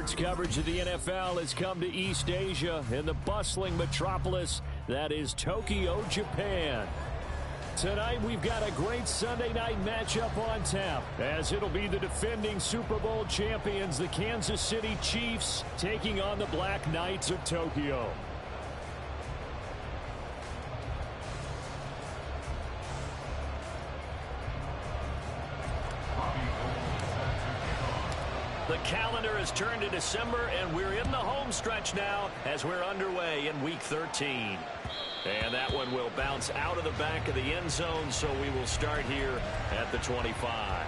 Sports coverage of the NFL has come to East Asia in the bustling metropolis that is Tokyo, Japan. Tonight we've got a great Sunday night matchup on tap, as it'll be the defending Super Bowl champions, the Kansas City Chiefs, taking on the Black Knights of Tokyo. The calendar has turned to December, and we're in the home stretch now as we're underway in Week 13. And that one will bounce out of the back of the end zone, so we will start here at the 25.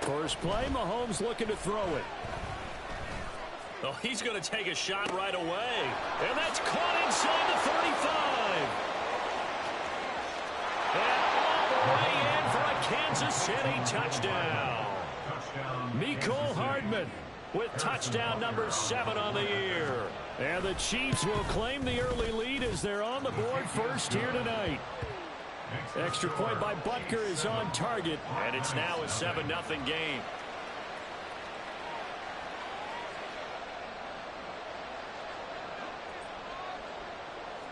First play, Mahomes looking to throw it. Oh, he's going to take a shot right away. And that's caught inside the 35. And all the way in for a Kansas City touchdown. Mecole Hardman with touchdown number 7 on the year. And the Chiefs will claim the early lead as they're on the board first here tonight. Extra point by Butker is on target, and it's now a 7-0 game.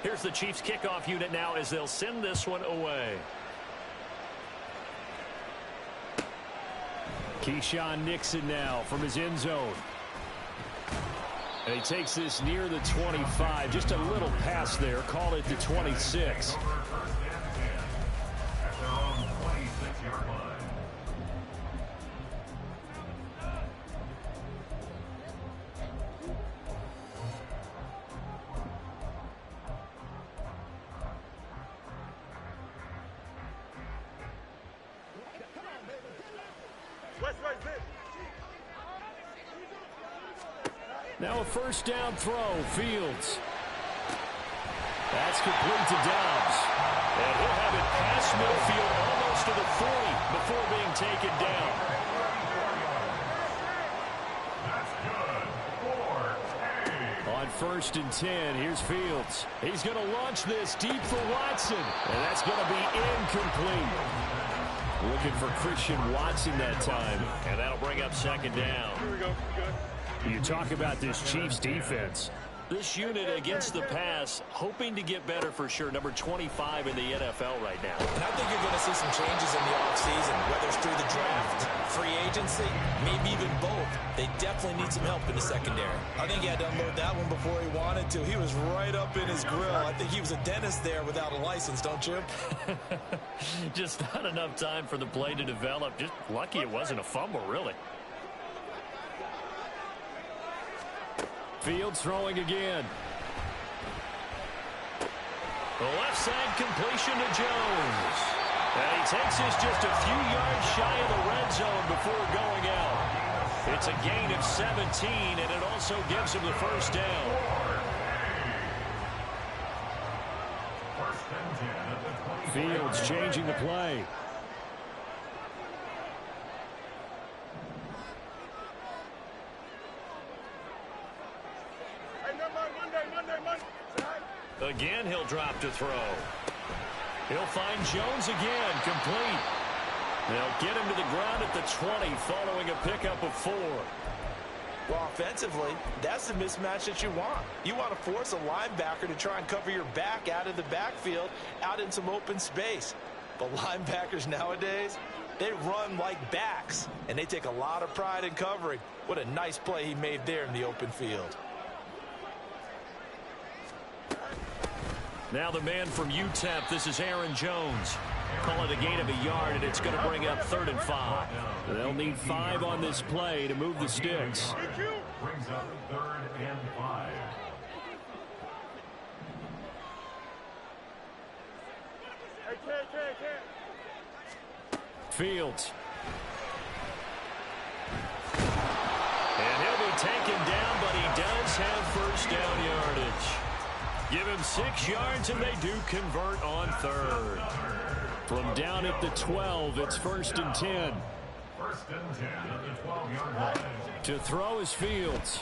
Here's the Chiefs kickoff unit now as they'll send this one away. Keyshawn Nixon now from his end zone. And he takes this near the 25, just a little pass there, call it the 26. Now a first down throw, Fields. That's complete to Dobbs. And he'll have it past midfield almost to the 40 before being taken down. On 1st and 10, here's Fields. He's going to launch this deep for Watson. And that's going to be incomplete. Looking for Christian Watson that time. And that'll bring up 2nd down. Here we go. Good. You talk about this Chiefs defense. This unit against the pass, hoping to get better for sure. Number 25 in the NFL right now. And I think you're going to see some changes in the offseason, whether it's through the draft, free agency, maybe even both. They definitely need some help in the secondary. I think he had to unload that one before he wanted to. He was right up in his grill. I think he was a dentist there without a license, don't you? Just not enough time for the play to develop. Just lucky it wasn't a fumble, really. Fields throwing again. The left side completion to Jones. And he takes this just a few yards shy of the red zone before going out. It's a gain of 17, and it also gives him the first down. Fields changing the play. Again, he'll drop to throw. He'll find Jones again, complete. They'll get him to the ground at the 20 following a pickup of 4. Well, offensively, that's the mismatch that you want. You want to force a linebacker to try and cover your back out of the backfield, out in some open space. But linebackers nowadays, they run like backs, and they take a lot of pride in covering. What a nice play he made there in the open field. Now the man from UTEP, this is Aaron Jones. Call it a gain of a yard, and it's going to bring up 3rd and 5. They'll need 5 on this play to move the sticks. Brings up 3rd and 5. Fields. And he'll be taken down, but he does have first down yardage. Give him 6 yards, and they do convert on 3rd. From down at the 12, it's 1st and 10. 1st and 10 at the 12-yard line. To throw is Fields.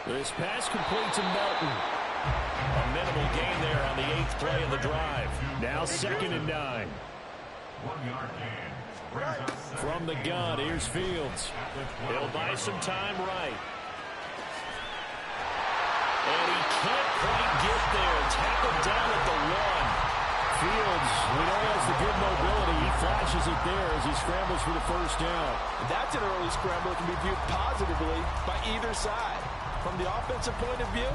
This pass complete to Melton. A minimal gain there on the 8th play of the drive. Now 2nd and 9. 1-yard gain. From the gun, here's Fields. He'll buy some time right. And he can't quite get there. Tackled down at the 1. Fields, we know has the good mobility. He flashes it there as he scrambles for the 1st down. That's an early scramble that can be viewed positively by either side. From the offensive point of view,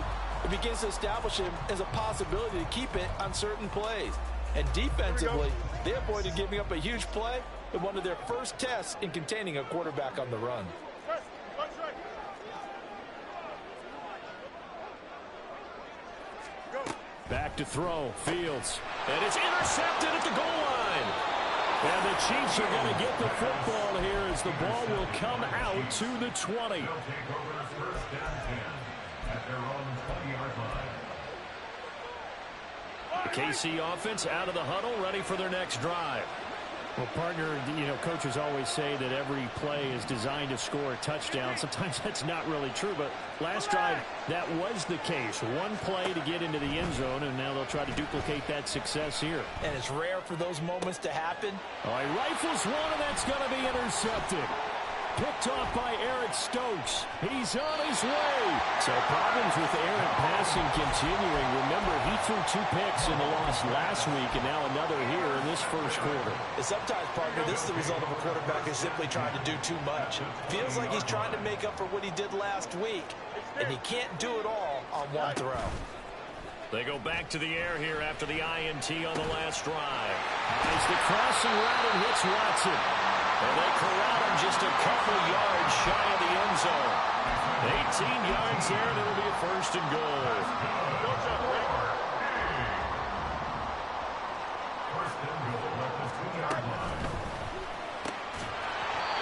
it begins to establish him as a possibility to keep it on certain plays. And defensively, they avoided giving up a huge play in one of their first tests in containing a quarterback on the run. Back to throw, Fields. And it's intercepted at the goal line. And the Chiefs are going to get the football here as the ball will come out to the 20. They'll take over the 1st and 10 at their own 20-yard line. The KC offense out of the huddle, ready for their next drive. Well, partner, coaches always say that every play is designed to score a touchdown. Sometimes that's not really true, but last drive, that was the case. One play to get into the end zone, and now they'll try to duplicate that success here. And it's rare for those moments to happen. Oh, he rifles one, and that's going to be intercepted. Picked off by Eric Stokes. He's on his way. So problems with errant passing continuing. Remember, he threw 2 picks in the loss last week, and now another here in this first quarter. And sometimes, partner, this is the result of a quarterback who's simply trying to do too much. Feels like he's trying to make up for what he did last week, and he can't do it all on one throw. They go back to the air here after the INT on the last drive. As the crossing route and hits Watson. And they corral him just a couple yards shy of the end zone. 18 yards there, and it'll be a 1st and goal. 1st and goal at the 2-yard line.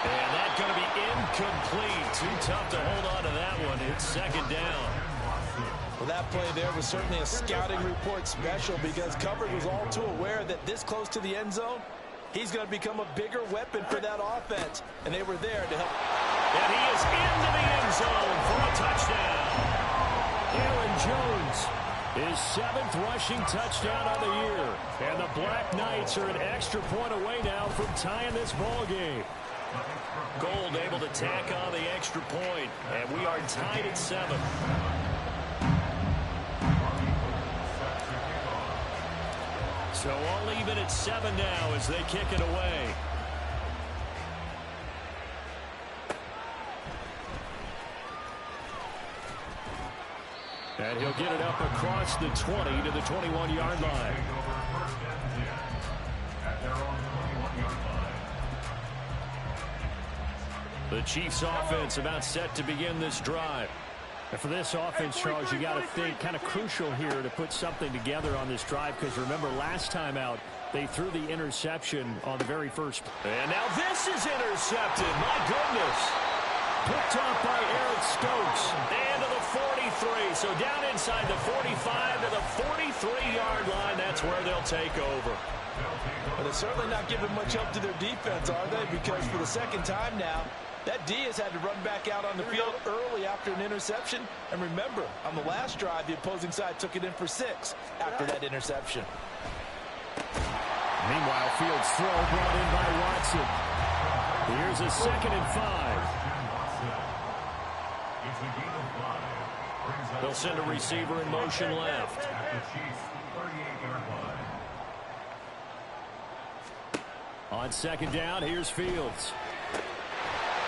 And that's going to be incomplete. Too tough to hold on to that one. It's 2nd down. Well, that play there was certainly a scouting report special because coverage was all too aware that this close to the end zone, he's going to become a bigger weapon for that offense, and they were there to help. And he is into the end zone for a touchdown. Aaron Jones, his 7th rushing touchdown of the year. And the Black Knights are an extra point away now from tying this ball game. Gold able to tack on the extra point, and we are tied at 7. So all even at 7 now as they kick it away. And he'll get it up across the 20 to the 21-yard line. The Chiefs offense about set to begin this drive. And for this offense, Charles, you got to think kind of crucial here to put something together on this drive, because remember last time out they threw the interception on the very first. And now this is intercepted. My goodness. Picked off by Eric Stokes. And to the 43. So down inside the 45 to the 43-yard line. That's where they'll take over. But they're certainly not giving much help to their defense, are they? Because for the 2nd time now, that D has had to run back out on the field early after an interception. And remember, on the last drive, the opposing side took it in for 6 after that interception. Meanwhile, Fields' throw brought in by Watson. Here's a 2nd and 5. They'll send a receiver in motion left. On 2nd down, here's Fields.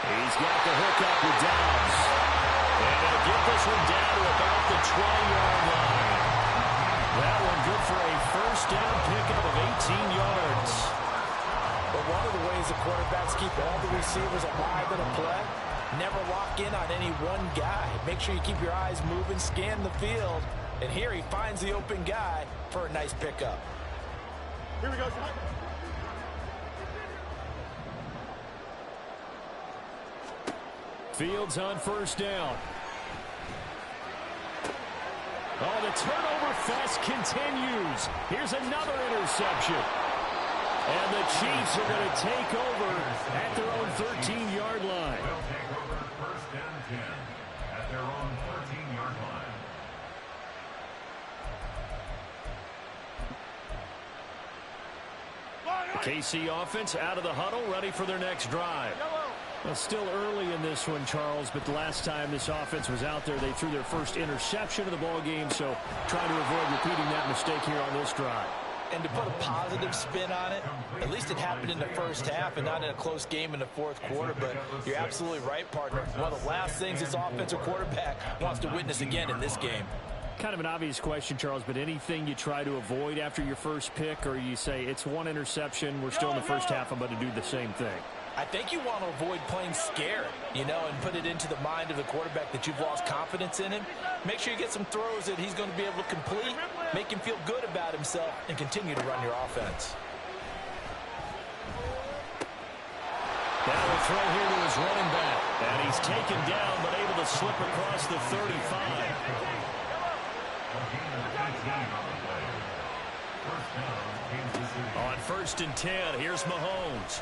He's got the hook up with Downs. And they'll get this one down to about the 20-yard line. That one good for a 1st down pickup of 18 yards. But one of the ways the quarterbacks keep all the receivers alive in a play, never lock in on any one guy. Make sure you keep your eyes moving, scan the field. And here he finds the open guy for a nice pickup. Here we go. Fields on 1st down. Oh, the turnover fest continues. Here's another interception. And the Chiefs are going to take over at their own 13-yard line. They'll take over first and 10 at their own 13-yard line. KC offense out of the huddle, ready for their next drive. Well, still early in this one, Charles, but the last time this offense was out there, they threw their first interception of the ball game, so trying to avoid repeating that mistake here on this drive. And to put a positive spin on it, at least it happened in the first half and not in a close game in the fourth quarter. But you're absolutely right, partner. One of the last things this offensive quarterback wants to witness again in this game. Kind of an obvious question, Charles, but anything you try to avoid after your first pick, or you say it's one interception, we're still in the first half, I'm going to do the same thing? I think you want to avoid playing scared, and put it into the mind of the quarterback that you've lost confidence in him. Make sure you get some throws that he's going to be able to complete, make him feel good about himself, and continue to run your offense. Now the throw here to his running back, and he's taken down but able to slip across the 35. On first and 10, here's Mahomes.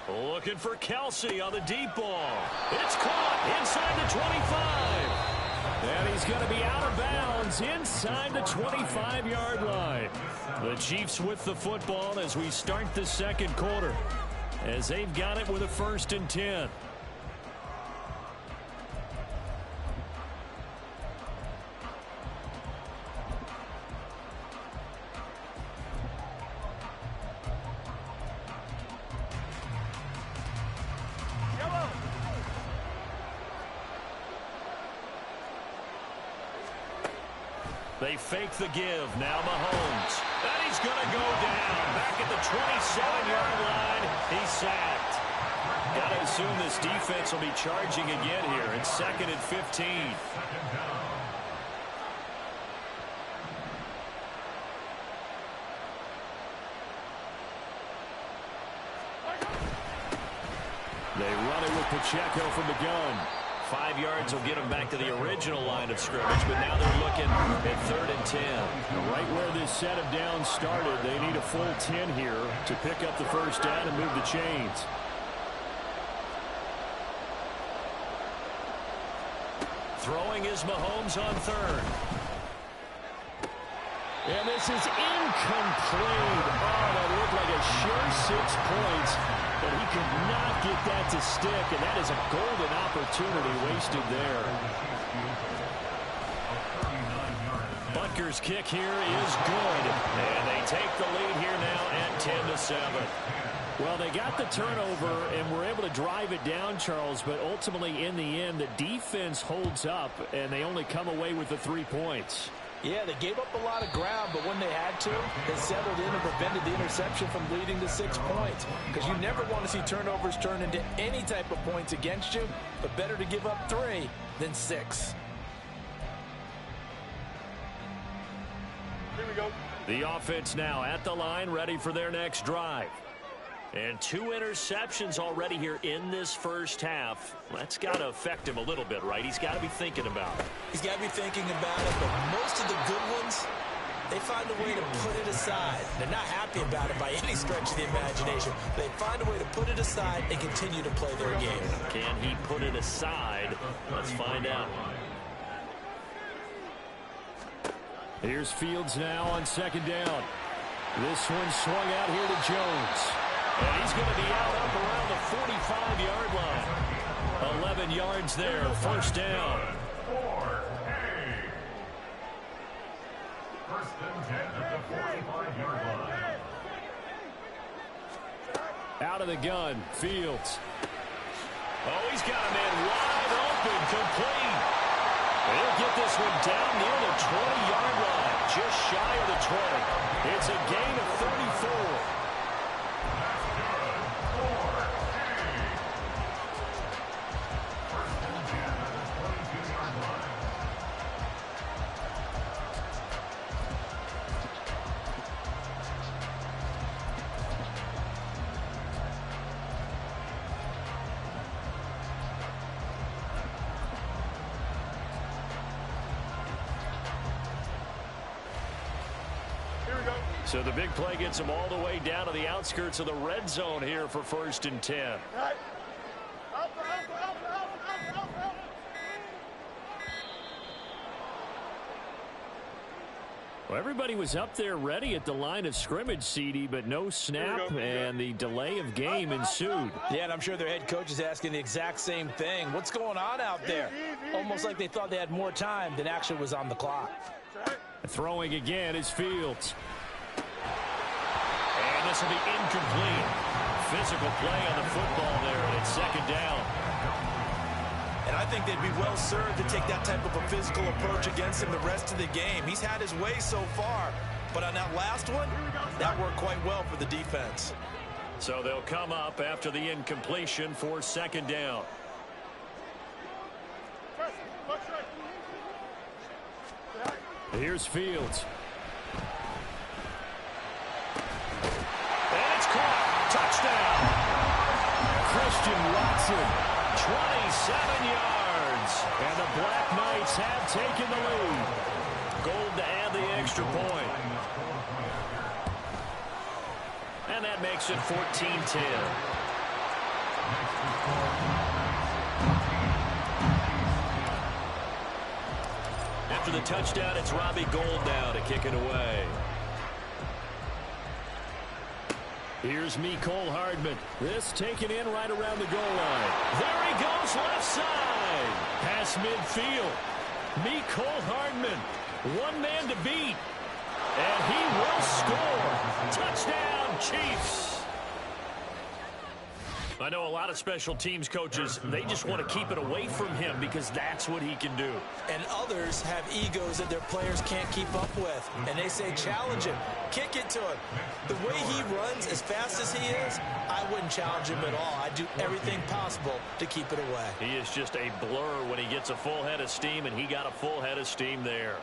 Looking for Kelsey on the deep ball. It's caught inside the 25. And he's going to be out of bounds inside the 25-yard line. The Chiefs with the football as we start the second quarter, as they've got it with a first and 10. They fake the give. Now Mahomes. And he's going to go down. Back at the 27-yard line. He's sacked. Got to assume this defense will be charging again here. It's 2nd and 15. They run it with Pacheco from the gun. 5 yards will get them back to the original line of scrimmage, but now they're looking at 3rd and 10. Right where this set of downs started, they need a full 10 here to pick up the first down and move the chains. Throwing is Mahomes on 3rd. And this is incomplete. Oh, that looked like a sure 6 points. But he could not get that to stick, and that is a golden opportunity wasted there. Butker's kick here is good, and they take the lead here now at 10-7. Well, they got the turnover and were able to drive it down, Charles, but ultimately in the end, the defense holds up, and they only come away with the 3 points. Yeah, they gave up a lot of ground, but when they had to, they settled in and prevented the interception from leading to 6 points. Because you never want to see turnovers turn into any type of points against you, but better to give up 3 than 6. Here we go. The offense now at the line, ready for their next drive. And 2 interceptions already here in this first half. That's got to affect him a little bit, right? He's got to be thinking about it. He's got to be thinking about it, but most of the good ones, they find a way to put it aside. They're not happy about it by any stretch of the imagination. They find a way to put it aside and continue to play their game. Can he put it aside? Let's find out. Here's Fields now on 2nd down. This one swung out here to Jones. And he's going to be out up around the 45-yard line. 11 yards there, first down. First and 10 at the 45-yard line. Out of the gun, Fields. Oh, he's got a man wide open, complete. He'll get this one down near the 20-yard line, just shy of the 20. It's a gain of 34. So the big play gets him all the way down to the outskirts of the red zone here for 1st and 10. Well, everybody was up there ready at the line of scrimmage, CD, but no snap, and the delay of game ensued. Yeah, and I'm sure their head coach is asking the exact same thing. What's going on out there? Almost like they thought they had more time than actually was on the clock. Throwing again is Fields. And this will be incomplete. Physical play on the football there, and it's 2nd down. And I think they'd be well served to take that type of a physical approach against him the rest of the game. He's had his way so far, but on that last one, that worked quite well for the defense. So they'll come up after the incompletion for 2nd down. Here's Fields. And it's caught. Touchdown. Christian Watson. 27 yards, and the Black Knights have taken the lead. Gold to add the extra point. And that makes it 14-10. After the touchdown, it's Robbie Gould now to kick it away. Here's Mecole Hardman. This taken in right around the goal line. There he goes, left side. Pass midfield. Mecole Hardman, one man to beat. And he will score. Touchdown, Chiefs. I know a lot of special teams coaches, they just want to keep it away from him because that's what he can do. And others have egos that their players can't keep up with. And they say, challenge him. Kick it to him. The way he runs as fast as he is, I wouldn't challenge him at all. I'd do everything possible to keep it away. He is just a blur when he gets a full head of steam, and he got a full head of steam there.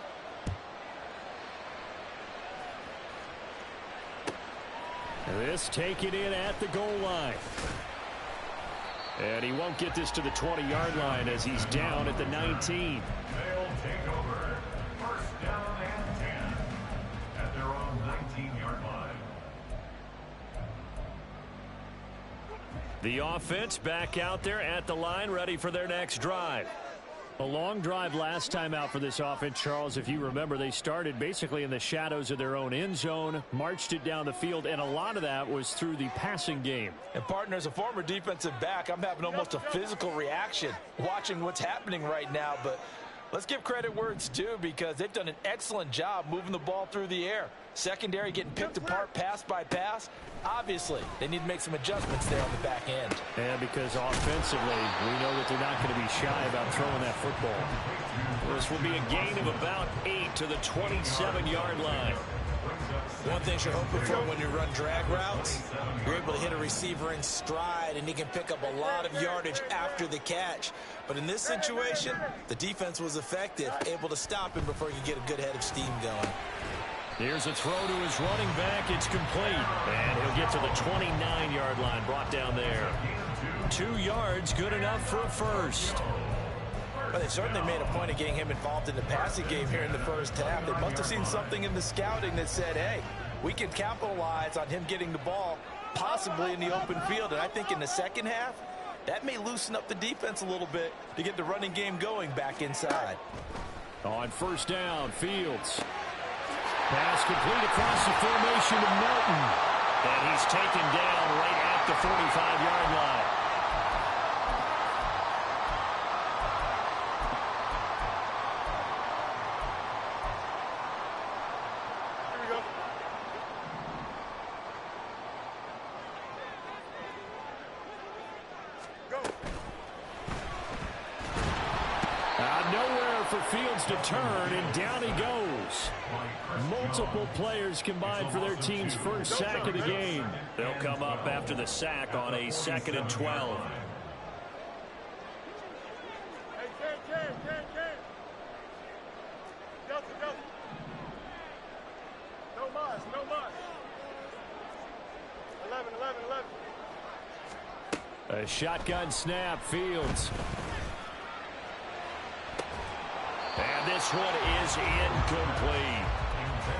This taken in at the goal line. And he won't get this to the 20-yard line as he's down at the 19. They'll take over 1st down and 10 at their own 19-yard line. The offense back out there at the line, ready for their next drive. A long drive last time out for this offense, Charles. If you remember, they started basically in the shadows of their own end zone, marched it down the field, and a lot of that was through the passing game. And, partner, as a former defensive back, I'm having almost a physical reaction watching what's happening right now. But let's give credit where it's due because they've done an excellent job moving the ball through the air. Secondary getting picked apart pass by pass. Obviously, they need to make some adjustments there on the back end. And because offensively, we know that they're not going to be shy about throwing that football. This will be a gain of about 8 to the 27-yard line. One thing you're hoping for when you run drag routes, you're able to hit a receiver in stride, and he can pick up a lot of yardage after the catch. But in this situation, the defense was effective, able to stop him before he could get a good head of steam going. Here's a throw to his running back. It's complete. And he'll get to the 29-yard line, brought down there. 2 yards, good enough for a first. Well, they certainly made a point of getting him involved in the passing game here in the first half. They must have seen something in the scouting that said, hey, we can capitalize on him getting the ball possibly in the open field. And I think in the second half, that may loosen up the defense a little bit to get the running game going back inside. On 1st down, Fields. Pass complete across the formation to Melton. And he's taken down right at the 45-yard line. Here we go. Go. Nowhere for Fields to turn, and down he goes. Multiple players combined for their team's first sack of the game. They'll come up after the sack on a 2nd and 12. Hey, Ken. Delta. No mas. 11. A shotgun snap, Fields. And this one is incomplete.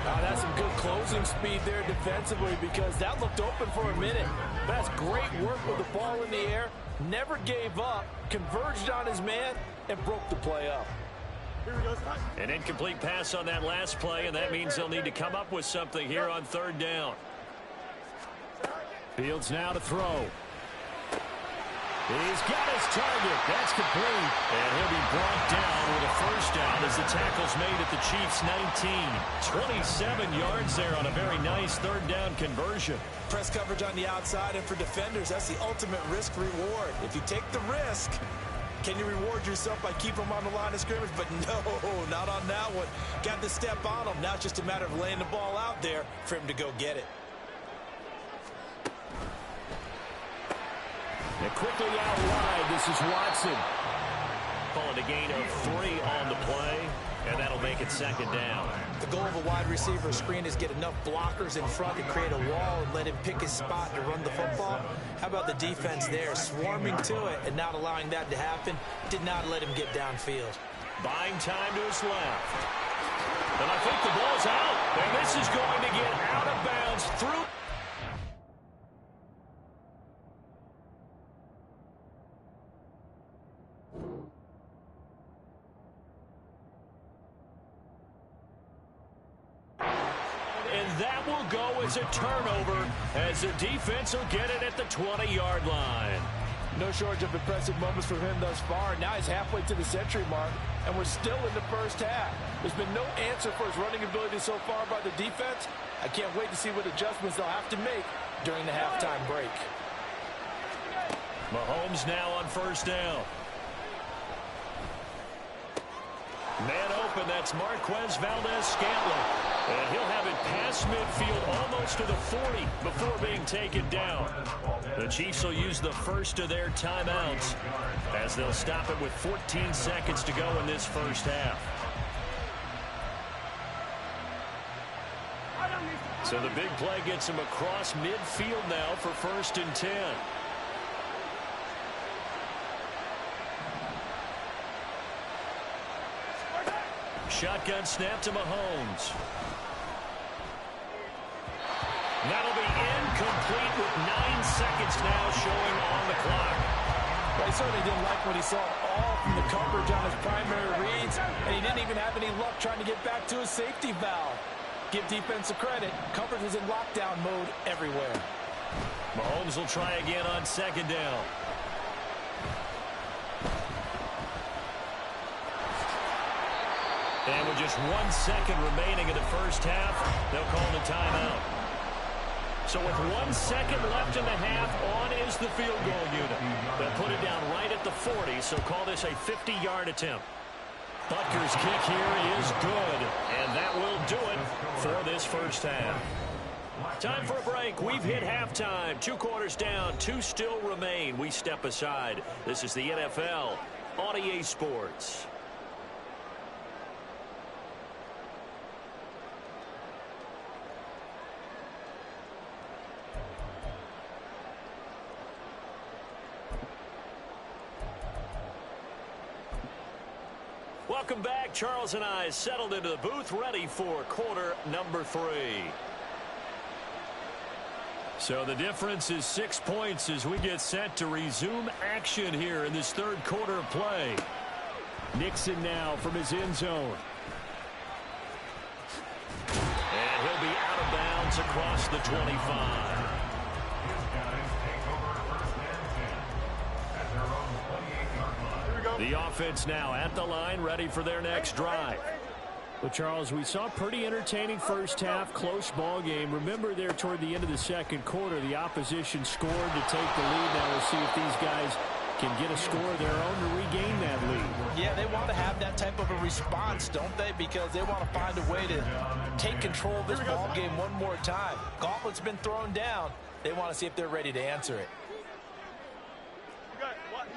That's some good closing speed there defensively because that looked open for a minute. That's great work with the ball in the air. Never gave up, converged on his man, and broke the play up. An incomplete pass on that last play, and that means they'll need to come up with something here on third down. Fields now to throw. He's got his target. That's complete. And he'll be brought down with a first down as the tackle's made at the Chiefs' 19. 27 yards there on a very nice third down conversion. Press coverage on the outside, and for defenders, that's the ultimate risk-reward. If you take the risk, can you reward yourself by keeping them on the line of scrimmage? But no, not on that one. Got the step on him. Now it's just a matter of laying the ball out there for him to go get it. And quickly out wide, this is Watson. Calling a gain of 3 on the play, and that'll make it second down. The goal of a wide receiver screen is get enough blockers in front to create a wall and let him pick his spot to run the football. How about the defense there, swarming to it and not allowing that to happen? Did not let him get downfield. Buying time to his left. And I think the ball's out. And this is going to get out of bounds through. And that will go as a turnover as the defense will get it at the 20-yard line. No shortage of impressive moments from him thus far. Now he's halfway to the century mark, and we're still in the first half. There's been no answer for his running ability so far by the defense. I can't wait to see what adjustments they'll have to make during the halftime break. Mahomes now on first down. Man open, that's Marquez Valdez-Scantling. And he'll have it past midfield almost to the 40 before being taken down. The Chiefs will use the first of their timeouts as they'll stop it with 14 seconds to go in this first half. So the big play gets him across midfield now for 1st and 10. Shotgun snap to Mahomes. That'll be incomplete with 9 seconds now showing on the clock. Well, he certainly didn't like what he saw all from the coverage on his primary reads, and he didn't even have any luck trying to get back to his safety valve. Give defense a credit. Coverage was in lockdown mode everywhere. Mahomes will try again on second down. And with just 1 second remaining in the first half, they'll call the timeout. So with 1 second left in the half, on is the field goal unit. They'll put it down right at the 40, so call this a 50-yard attempt. Butker's kick here is good, and that will do it for this first half. Time for a break. We've hit halftime. 2 quarters down, 2 still remain. We step aside. This is the NFL on EA Sports. Welcome back. Charles and I settled into the booth, ready for quarter number 3. So the difference is 6 points as we get set to resume action here in this third quarter of play. Nixon now from his end zone. And he'll be out of bounds across the 25. The offense now at the line, ready for their next drive. Well, Charles, we saw a pretty entertaining first half, close ball game. Remember there toward the end of the second quarter, the opposition scored to take the lead. Now we'll see if these guys can get a score of their own to regain that lead. Yeah, they want to have that type of a response, don't they? Because they want to find a way to take control of this ball game one more time. Gauntlet's been thrown down. They want to see if they're ready to answer it.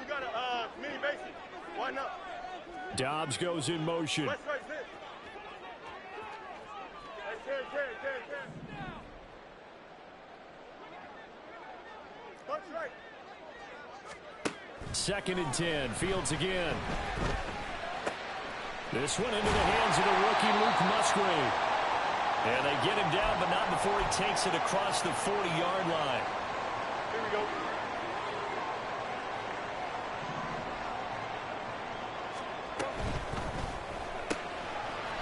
You got a mini basic. Why not? Dobbs goes in motion. Right, sit. Punch right. 2nd and 10. Fields again. This one into the hands of the rookie Luke Musgrave. And they get him down, but not before he takes it across the 40-yard line. Here we go.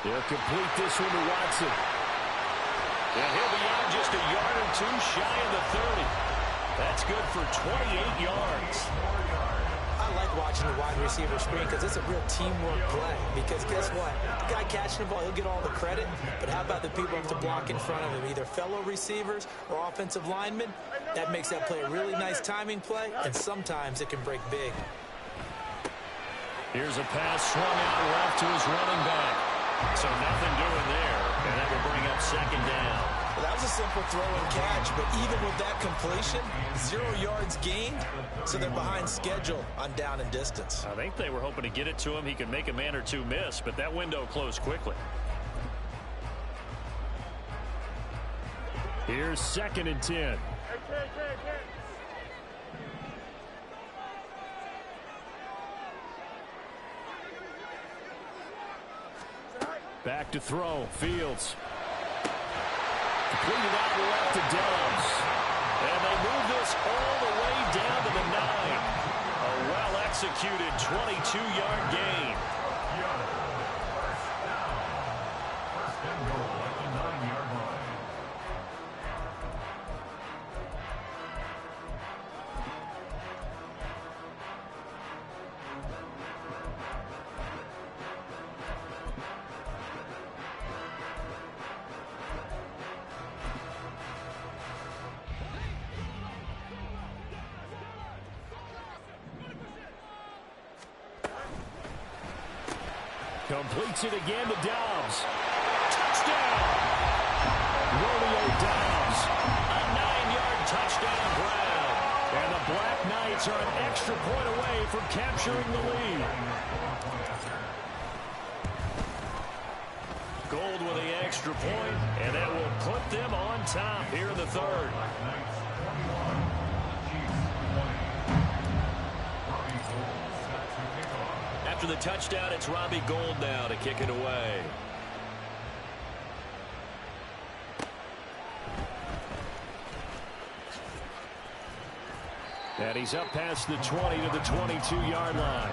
They'll complete this one to Watson. And he'll be out just a yard or two shy of the 30. That's good for 28 yards. I like watching the wide receiver screen because it's a real teamwork play. Because guess what? The guy catching the ball, he'll get all the credit. But how about the people who have to block in front of him, either fellow receivers or offensive linemen? That makes that play a really nice timing play, and sometimes it can break big. Here's a pass swung out left to his running back. So nothing doing there, and that will bring up second down. Well, that was a simple throw and catch, but even with that completion, 0 yards gained, so they're behind schedule on down and distance. I think they were hoping to get it to him. He could make a man or two miss, but that window closed quickly. Here's 2nd and 10. Back to throw. Fields. Completed out left to Dobbs. And they move this all the way down to the 9. A well-executed 22-yard gain. First and goal at the 9-yard line. Completes it again to Dobbs. Touchdown! Romeo Dobbs. A 9-yard touchdown grab. And the Black Knights are an extra point away from capturing the lead. Gold with the extra point, and that will put them on top here in the third. After the touchdown, it's Robbie Gould now to kick it away. And he's up past the 20 to the 22-yard line.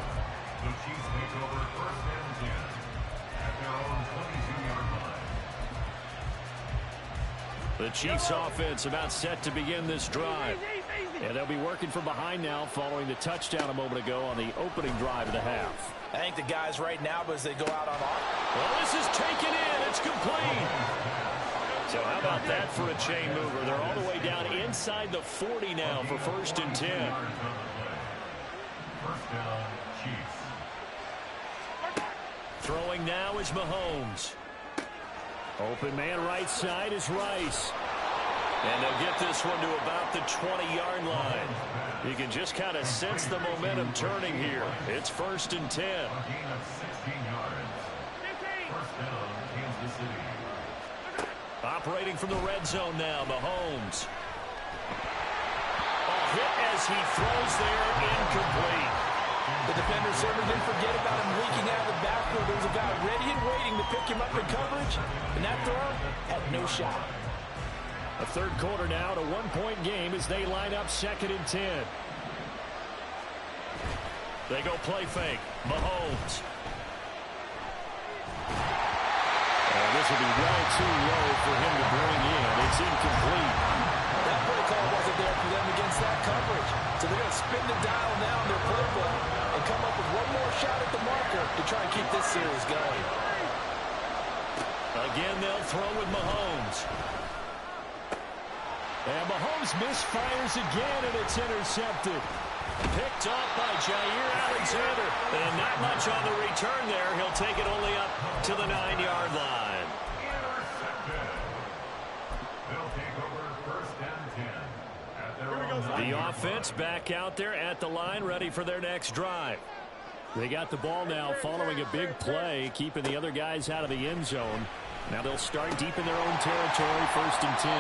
The Chiefs take over 1st and 10 at their own 22-yard line. The Chiefs offense about set to begin this drive. And they'll be working from behind now following the touchdown a moment ago on the opening drive of the half. I think the guys right now, as they go out on offense. Well, this is taken in. It's complete. So how about that for a chain mover? They're all the way down inside the 40 now for 1st and 10. First down, Chiefs. Throwing now is Mahomes. Open man right side is Rice. And they'll get this one to about the 20-yard line. You can just kind of sense the momentum turning here. It's 1st and 10. A gain of 16 yards. First down, Kansas City. Operating from the red zone now, Mahomes. A hit as he throws there, incomplete. The defender certainly didn't forget about him leaking out of the backfield. There was a guy ready and waiting to pick him up in coverage, and that throw had no shot. A third quarter now to 1-point game as they line up 2nd and 10. They go play fake. Mahomes. And this will be well too low for him to bring in. It's incomplete. That play call wasn't there for them against that coverage. So they're going to spin the dial now in their playbook and come up with one more shot at the marker to try and keep this series going. Again, they'll throw with Mahomes. And Mahomes misfires again, and it's intercepted. Picked off by Jair Alexander. And not much on the return there. He'll take it only up to the 9-yard line. Intercepted. They'll take over 1st and 10 at their own 9-yard The offense back out there at the line, ready for their next drive. They got the ball now following a big play, keeping the other guys out of the end zone. Now they'll start deep in their own territory, 1st and 10.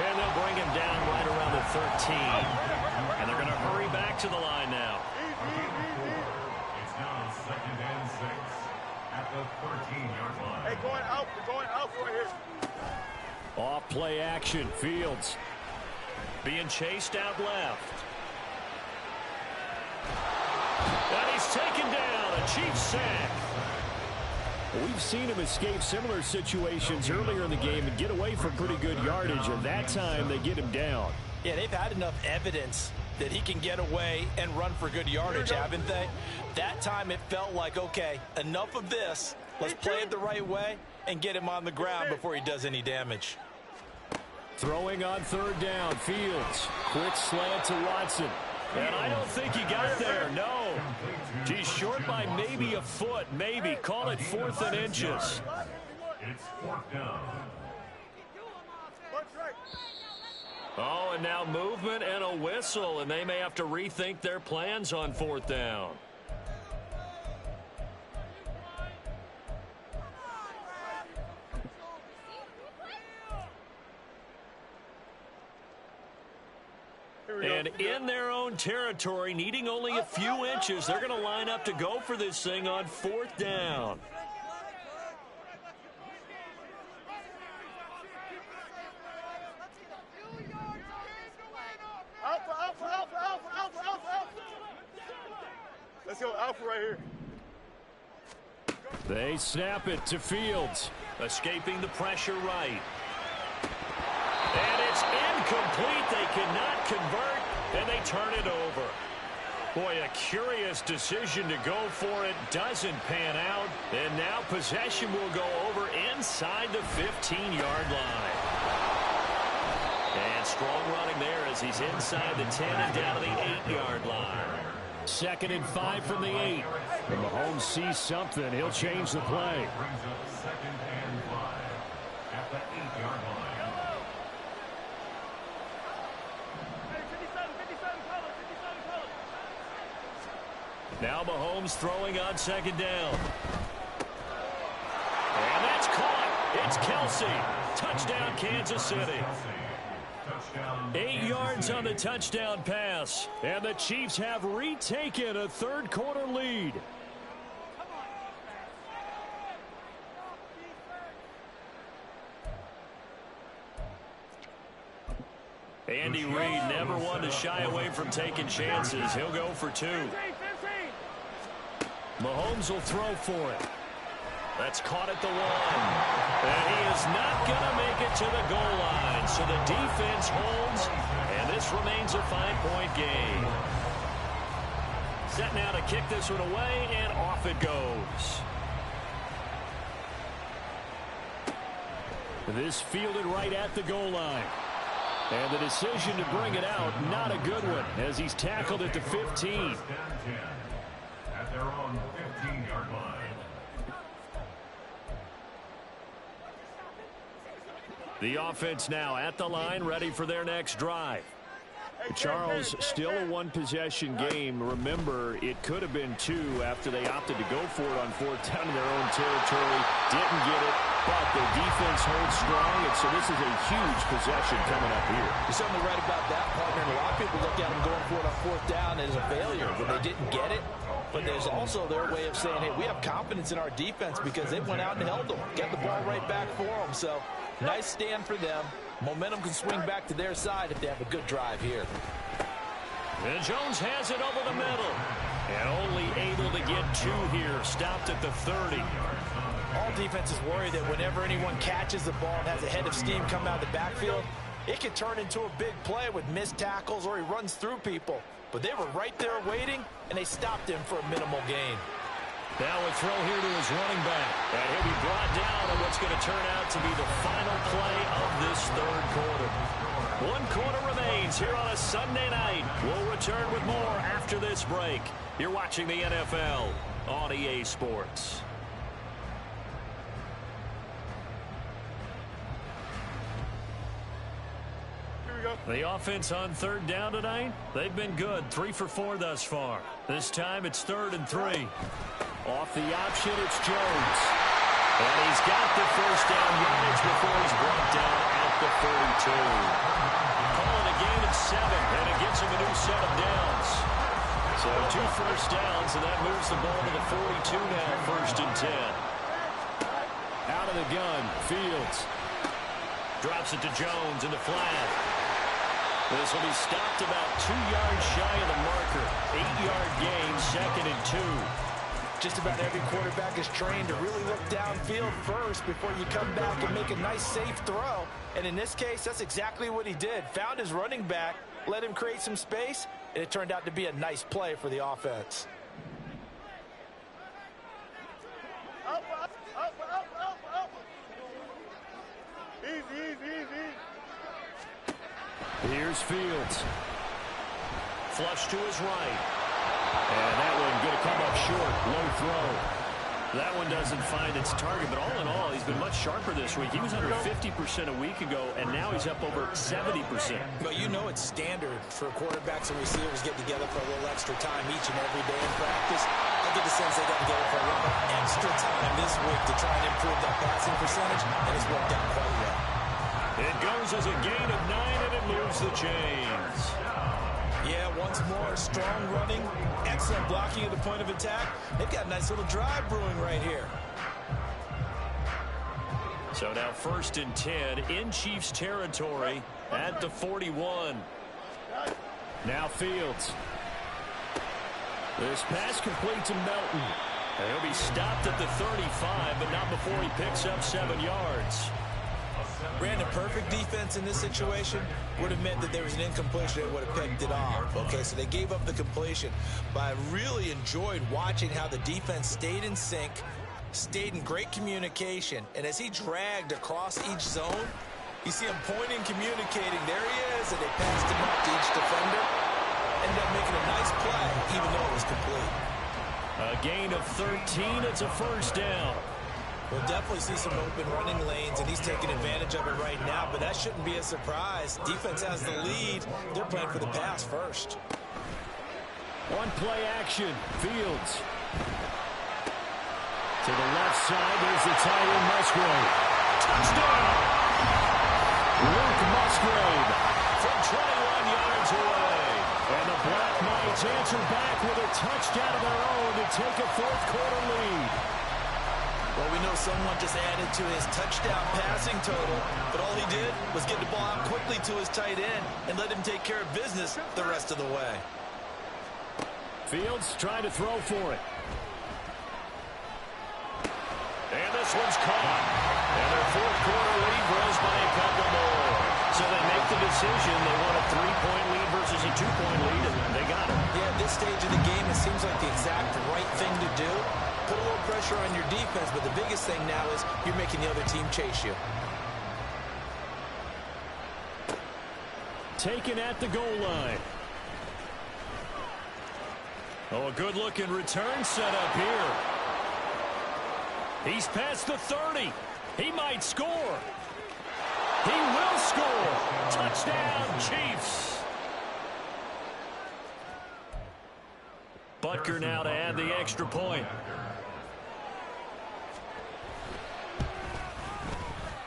And they'll bring him down right around the 13. And they're going to hurry back to the line now. It's now 2nd and 6. at the 13-yard line. Hey, going out. We're going out right here. Off play action. Fields being chased out left. And he's taken down. A Chiefs sack. We've seen him escape similar situations earlier in the game and get away from pretty good yardage, and that time they get him down. Yeah, they've had enough evidence that he can get away and run for good yardage, haven't they? That time it felt like, okay, enough of this. Let's play it the right way and get him on the ground before he does any damage. Throwing on third down, Fields. Quick slant to Watson. And I don't think he got there, no. He's short by maybe a foot, maybe. Call it 4th and inches. It's 4th down. Oh, and now movement and a whistle, and they may have to rethink their plans on 4th down. And in their own territory, needing only a few inches, they're going to line up to go for this thing on 4th down. Let's go Alpha right here. They snap it to Fields. Escaping the pressure right. And it's incomplete. They cannot convert, and they turn it over. Boy, a curious decision to go for it. Doesn't pan out. And now possession will go over inside the 15-yard line. And strong running there as he's inside the 10 and down to the 8-yard line. 2nd and 5 from the 8. When Mahomes sees something, he'll change the play. Brings up 2nd and 5 at the 8-yard line. Now Mahomes throwing on 2nd down. And that's caught. It's Kelsey. Touchdown, Kansas City. 8 yards on the touchdown pass. And the Chiefs have retaken a third-quarter lead. Andy Reid never one to shy away from taking chances. He'll go for 2. Mahomes will throw for it. That's caught at the 1. And he is not going to make it to the goal line. So the defense holds, and this remains a 5-point game. Set now to kick this one away, and off it goes. This fielded right at the goal line. And the decision to bring it out, not a good one, as he's tackled at the 15. At their own 15-yard line. The offense now at the line, ready for their next drive. Charles, still a one-possession game. Remember, it could have been 2 after they opted to go for it on 4th down in their own territory. Didn't get it, but the defense holds strong, and so this is a huge possession coming up here. You're certainly right about that, partner. And a lot of people look at them going for it on 4th down as a failure when they didn't get it. But there's also their way of saying, hey, we have confidence in our defense because they went out and held them. Get the ball right back for them. So nice stand for them. Momentum can swing back to their side if they have a good drive here. And Jones has it over the middle. And only able to get 2 here. Stopped at the 30. All defenses worry that whenever anyone catches the ball and has a head of steam come out of the backfield, it can turn into a big play with missed tackles or he runs through people. But they were right there waiting, and they stopped him for a minimal gain. Now a throw here to his running back. And he'll be brought down on what's going to turn out to be the final play of this third quarter. 1 quarter remains here on a Sunday night. We'll return with more after this break. You're watching the NFL on EA Sports. The offense on 3rd down tonight, they've been good. 3 for 4 thus far. This time it's 3rd and 3. Off the option, it's Jones. And he's got the first down yardage before he's brought down at the 32. Calling a game at 7, and it gets him a new set of downs. So 2 first downs, and that moves the ball to the 42 now, 1st and 10. of the gun. Fields drops it to Jones in the flat. This will be stopped about 2 yards shy of the marker. 8-yard gain, 2nd and 2. Just about every quarterback is trained to really look downfield first before you come back and make a nice, safe throw. And in this case, that's exactly what he did. Found his running back, let him create some space, and it turned out to be a nice play for the offense. Up, up, up, up, up, up. Easy, easy, easy. Here's Fields. Flush to his right. And that one going to come up short. Low throw. That one doesn't find its target, but all in all, he's been much sharper this week. He was under 50% a week ago, and now he's up over 70%. But you know it's standard for quarterbacks and receivers get together for a little extra time each and every day in practice. I get the sense they got together for a little extra time this week to try and improve that passing percentage, and it's worked out quite well. It goes as a gain of 9, and it moves the chains. Yeah, once more, strong running, excellent blocking at the point of attack. They've got a nice little drive brewing right here. So now 1st and 10 in Chiefs territory at the 41. Now Fields. This pass complete to Melton. And he'll be stopped at the 35, but not before he picks up 7 yards. Brandon, perfect defense in this situation would have meant that there was an incompletion that would have picked it off. Okay, so they gave up the completion. But I really enjoyed watching how the defense stayed in sync, stayed in great communication, and as he dragged across each zone, you see him pointing, communicating. There he is, and they passed him up to each defender. Ended up making a nice play, even though it was complete. A gain of 13. It's a 1st down. We'll definitely see some open running lanes, and he's taking advantage of it right now, but that shouldn't be a surprise. Defense has the lead. They're playing for the pass first. One play action. Fields. To the left side, there's the tight end, Musgrave. Touchdown! Luke Musgrave from 21 yards away. And the Black Knights answer back with a touchdown of their own to take a 4th quarter lead. Well, we know someone just added to his touchdown passing total, but all he did was get the ball out quickly to his tight end and let him take care of business the rest of the way. Fields trying to throw for it. And this one's caught. And their 4th quarter lead grows by a couple more. So they make the decision. They want a 3-point lead versus a 2-point lead, and they got it. Yeah, at this stage of the game, it seems like the exact right thing to do. Put a little pressure on your defense, but the biggest thing now is you're making the other team chase you. Taken at the goal line. Oh, a good-looking return set up here. He's past the 30. He might score. He will score. Touchdown, Chiefs. Butker now to add the extra point.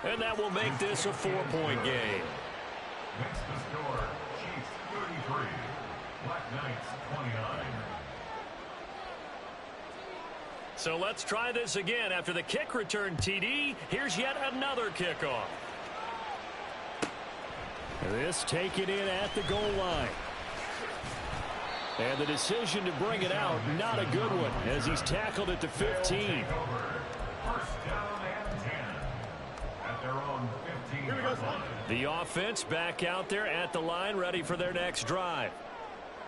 And that will make this a 4-point game. Next to score, Chiefs 33, Black Knights 29. So let's try this again. After the kick return TD, here's yet another kickoff. This taken in at the goal line. And the decision to bring it out, not a good one, as he's tackled at the 15. 1st down and 10 at their own 15-yard line. The offense back out there at the line, ready for their next drive.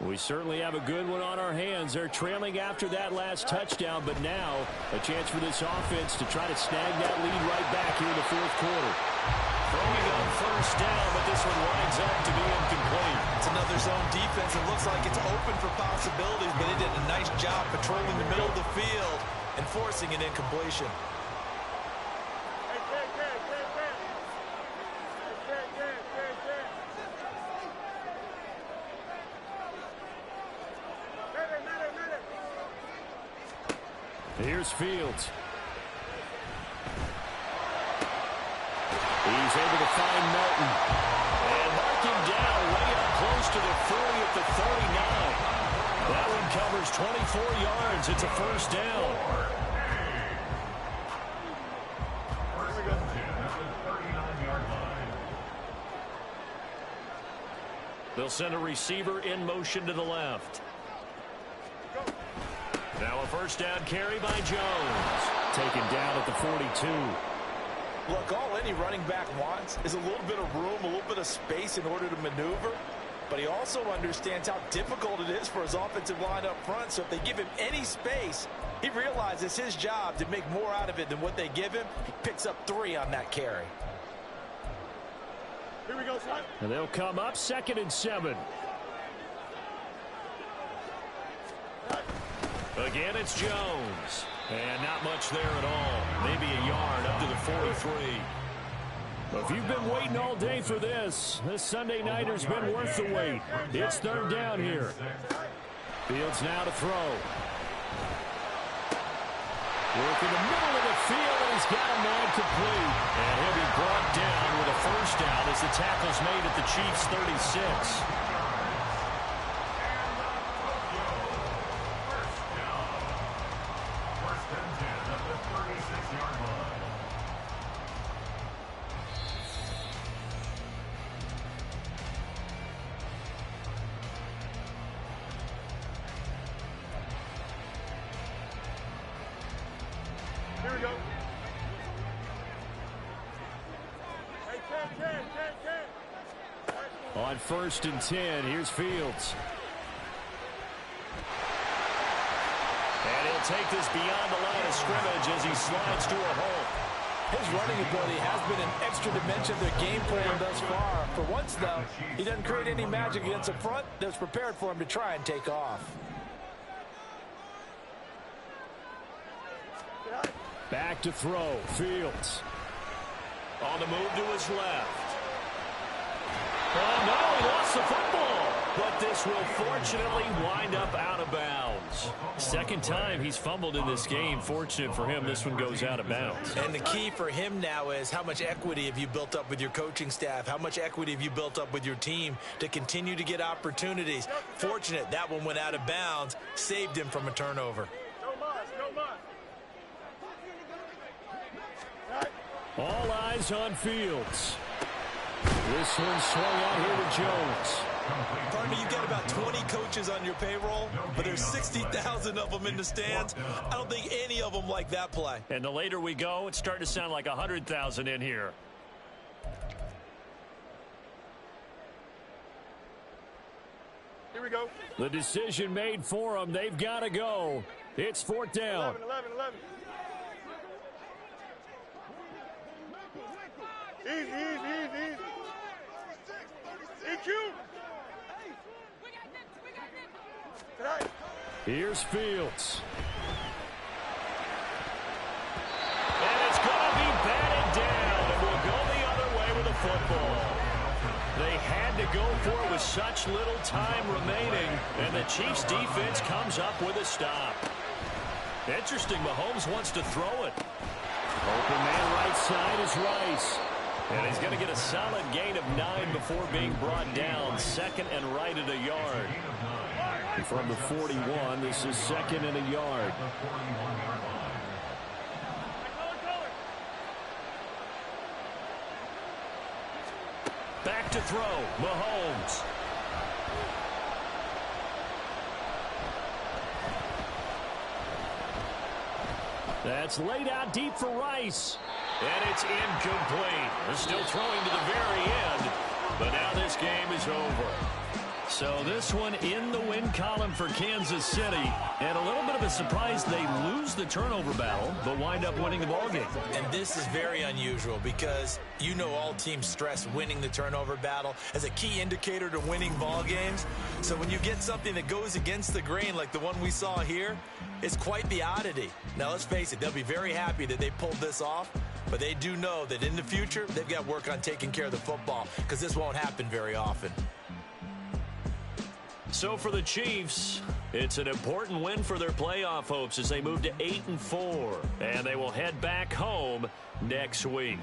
We certainly have a good one on our hands. They're trailing after that last touchdown, but now a chance for this offense to try to snag that lead right back here in the 4th quarter. Throwing on 1st down, but this one winds up to be incomplete. It's another zone defense. It looks like it's open for possibilities, but they did a nice job patrolling the middle of the field and forcing an incompletion. Here's Fields. He's able to find Melton. And mark him down way up close to the 40 at the 39. That one covers 24 yards. It's a 1st down. They'll send a receiver in motion to the left. Now a first down carry by Jones. Taken down at the 42. Look, all any running back wants is a little bit of room, a little bit of space in order to maneuver. But he also understands how difficult it is for his offensive line up front. So if they give him any space, he realizes his job to make more out of it than what they give him. He picks up 3 on that carry. Here we go, son. And they'll come up 2nd and 7. Again, it's Jones. And not much there at all. Maybe a yard up to the 43. If you've been waiting all day for this Sunday nighter's been worth the wait. It's 3rd down here. Fields now to throw. Work in the middle of the field, and he's got a man complete. And he'll be brought down with a first down as the tackle's made at the Chiefs' 36. Here we go. Hey, 10. On 1st and 10, here's Fields. And he'll take this beyond the line of scrimmage as he slides to a hole. His running ability has been an extra dimension of their game plan thus far. For once, though, he doesn't create any magic against the front that's prepared for him to try and take off. Back to throw. Fields. On the move to his left. Oh, no, he lost the football. But this will fortunately wind up out of bounds. 2nd time he's fumbled in this game. Fortunate for him, this one goes out of bounds. And the key for him now is how much equity have you built up with your coaching staff? How much equity have you built up with your team to continue to get opportunities? Fortunate that one went out of bounds, saved him from a turnover. No more. All eyes on Fields. This one swung out here to Jones. Partner, you've got about 20 coaches on your payroll, but there's 60,000 of them in the stands. I don't think any of them like that play. And the later we go, it's starting to sound like 100,000 in here. Here we go. The decision made for them. They've got to go. It's 4th down. 11. Easy. EQ. Here's Fields. And it's going to be batted down, and we'll go the other way with the football. They had to go for it with such little time remaining, and the Chiefs' defense comes up with a stop. Interesting, Mahomes wants to throw it. Open man right side is Rice. And he's going to get a solid gain of 9 before being brought down. 2nd and right at a yard. From the 41, this is 2nd and a yard. Back to throw, Mahomes. That's laid out deep for Rice. And it's incomplete. They're still throwing to the very end. But now this game is over. So this one in the win column for Kansas City. And a little bit of a surprise, they lose the turnover battle, but wind up winning the ballgame. And this is very unusual because you know all teams stress winning the turnover battle as a key indicator to winning ball games. So when you get something that goes against the grain like the one we saw here, it's quite the oddity. Now let's face it, they'll be very happy that they pulled this off. But they do know that in the future, they've got work on taking care of the football because this won't happen very often. So for the Chiefs, it's an important win for their playoff hopes as they move to 8-4. And they will head back home next week.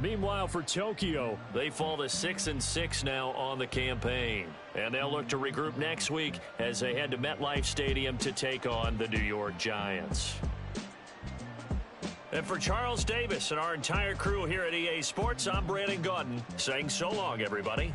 Meanwhile, for Tokyo, they fall to 6-6 now on the campaign. And they'll look to regroup next week as they head to MetLife Stadium to take on the New York Giants. And for Charles Davis and our entire crew here at EA Sports, I'm Brandon Gaudin saying so long, everybody.